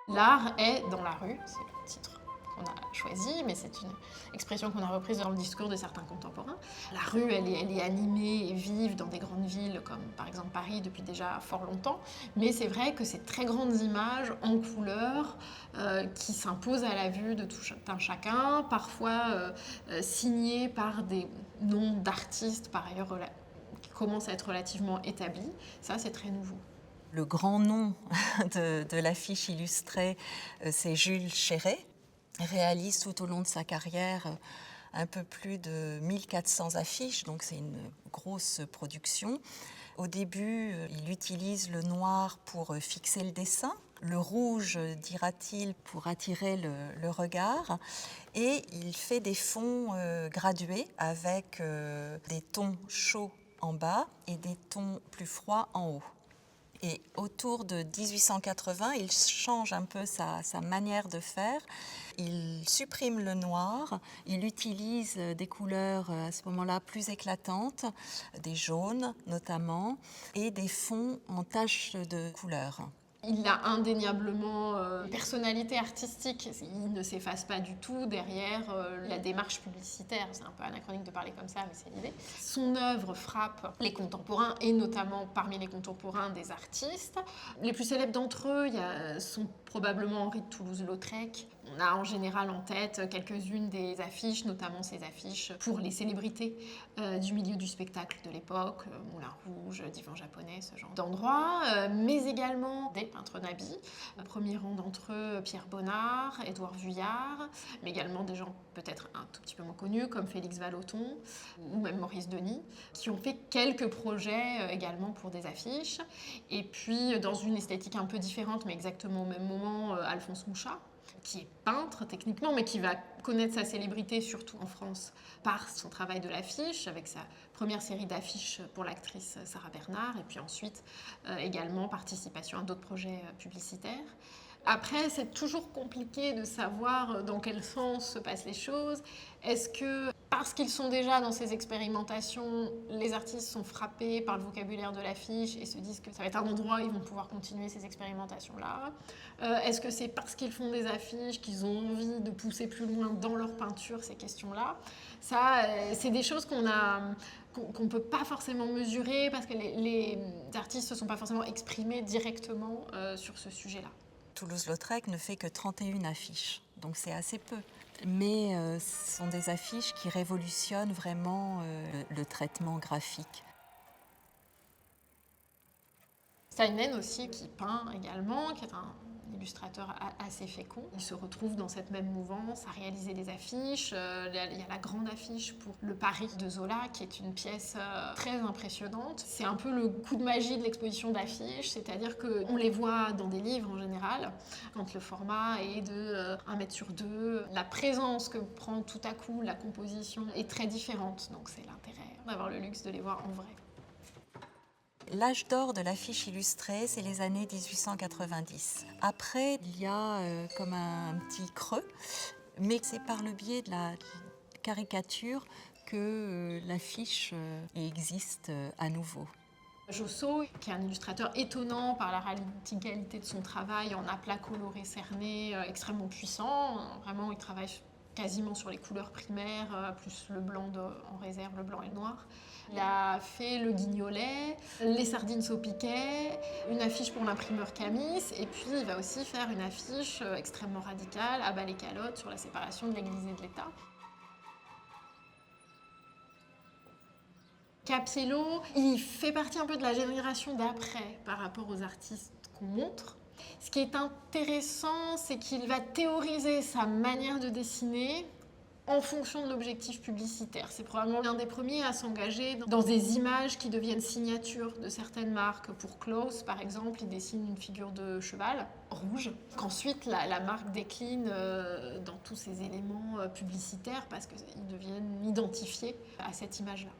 L'art est dans la rue, c'est le titre qu'on a choisi, mais c'est une expression qu'on a reprise dans le discours de certains contemporains. La rue, elle est animée et vive dans des grandes villes comme par exemple Paris depuis déjà fort longtemps, mais c'est vrai que ces très grandes images en couleur qui s'imposent à la vue de tout un chacun, parfois signées par des noms d'artistes par ailleurs qui commencent à être relativement établis, ça c'est très nouveau. Le grand nom de l'affiche illustrée, c'est Jules Chéret. Il réalise tout au long de sa carrière un peu plus de 1400 affiches, donc c'est une grosse production. Au début, il utilise le noir pour fixer le dessin, le rouge, dira-t-il, pour attirer le regard, et il fait des fonds gradués avec des tons chauds en bas et des tons plus froids en haut. Et autour de 1880, il change un peu sa manière de faire. Il supprime le noir, il utilise des couleurs à ce moment-là plus éclatantes, des jaunes notamment, et des fonds en taches de couleur. Il a indéniablement une personnalité artistique, il ne s'efface pas du tout derrière la démarche publicitaire, c'est un peu anachronique de parler comme ça, mais c'est l'idée. Son œuvre frappe les contemporains et notamment parmi les contemporains des artistes. Les plus célèbres d'entre eux sont probablement Henri de Toulouse-Lautrec. On a en général en tête quelques-unes des affiches, notamment ces affiches pour les célébrités du milieu du spectacle de l'époque, Moulin Rouge, Divan japonais, ce genre d'endroits, mais également des peintres nabis. Au premier rang d'entre eux, Pierre Bonnard, Édouard Vuillard, mais également des gens peut-être un tout petit peu moins connus comme Félix Vallotton ou même Maurice Denis, qui ont fait quelques projets également pour des affiches. Et puis dans une esthétique un peu différente, mais exactement au même moment, Alphonse Mouchat, qui est peintre techniquement, mais qui va connaître sa célébrité surtout en France par son travail de l'affiche, avec sa première série d'affiches pour l'actrice Sarah Bernard, et puis ensuite également participation à d'autres projets publicitaires. Après, c'est toujours compliqué de savoir dans quel sens se passent les choses. Est-ce que, parce qu'ils sont déjà dans ces expérimentations, les artistes sont frappés par le vocabulaire de l'affiche et se disent que ça va être un endroit où ils vont pouvoir continuer ces expérimentations-là? Est-ce que c'est parce qu'ils font des affiches qu'ils ont envie de pousser plus loin dans leur peinture ces questions-là? Ça, c'est des choses qu'on ne peut pas forcément mesurer parce que les artistes ne se sont pas forcément exprimés directement sur ce sujet-là. Toulouse-Lautrec ne fait que 31 affiches, donc c'est assez peu. Mais ce sont des affiches qui révolutionnent vraiment le traitement graphique. Steinlen aussi, qui peint également, qui est un illustrateur assez fécond. Il se retrouve dans cette même mouvance à réaliser des affiches. Il y a la grande affiche pour le Paris de Zola, qui est une pièce très impressionnante. C'est un peu le coup de magie de l'exposition d'affiches, c'est-à-dire qu'on les voit dans des livres en général, quand le format est de 1 mètre sur 2. La présence que prend tout à coup la composition est très différente, donc c'est l'intérêt d'avoir le luxe de les voir en vrai. L'âge d'or de l'affiche illustrée, c'est les années 1890. Après, il y a comme un petit creux, mais c'est par le biais de la caricature que l'affiche existe à nouveau. Josso, qui est un illustrateur étonnant par la radicalité de son travail en aplats colorés cernés, extrêmement puissant. Vraiment, il travaille quasiment sur les couleurs primaires, plus le blanc en réserve, le blanc et le noir. Il a fait le Guignolet, les sardines au piquet, une affiche pour l'imprimeur Camis, et puis il va aussi faire une affiche extrêmement radicale à bas les calottes sur la séparation de l'Église et de l'État. Cappiello, il fait partie un peu de la génération d'après par rapport aux artistes qu'on montre. Ce qui est intéressant, c'est qu'il va théoriser sa manière de dessiner en fonction de l'objectif publicitaire. C'est probablement l'un des premiers à s'engager dans des images qui deviennent signatures de certaines marques. Pour Klaus, par exemple, il dessine une figure de cheval rouge, qu'ensuite la marque décline dans tous ses éléments publicitaires parce qu'ils deviennent identifiés à cette image-là.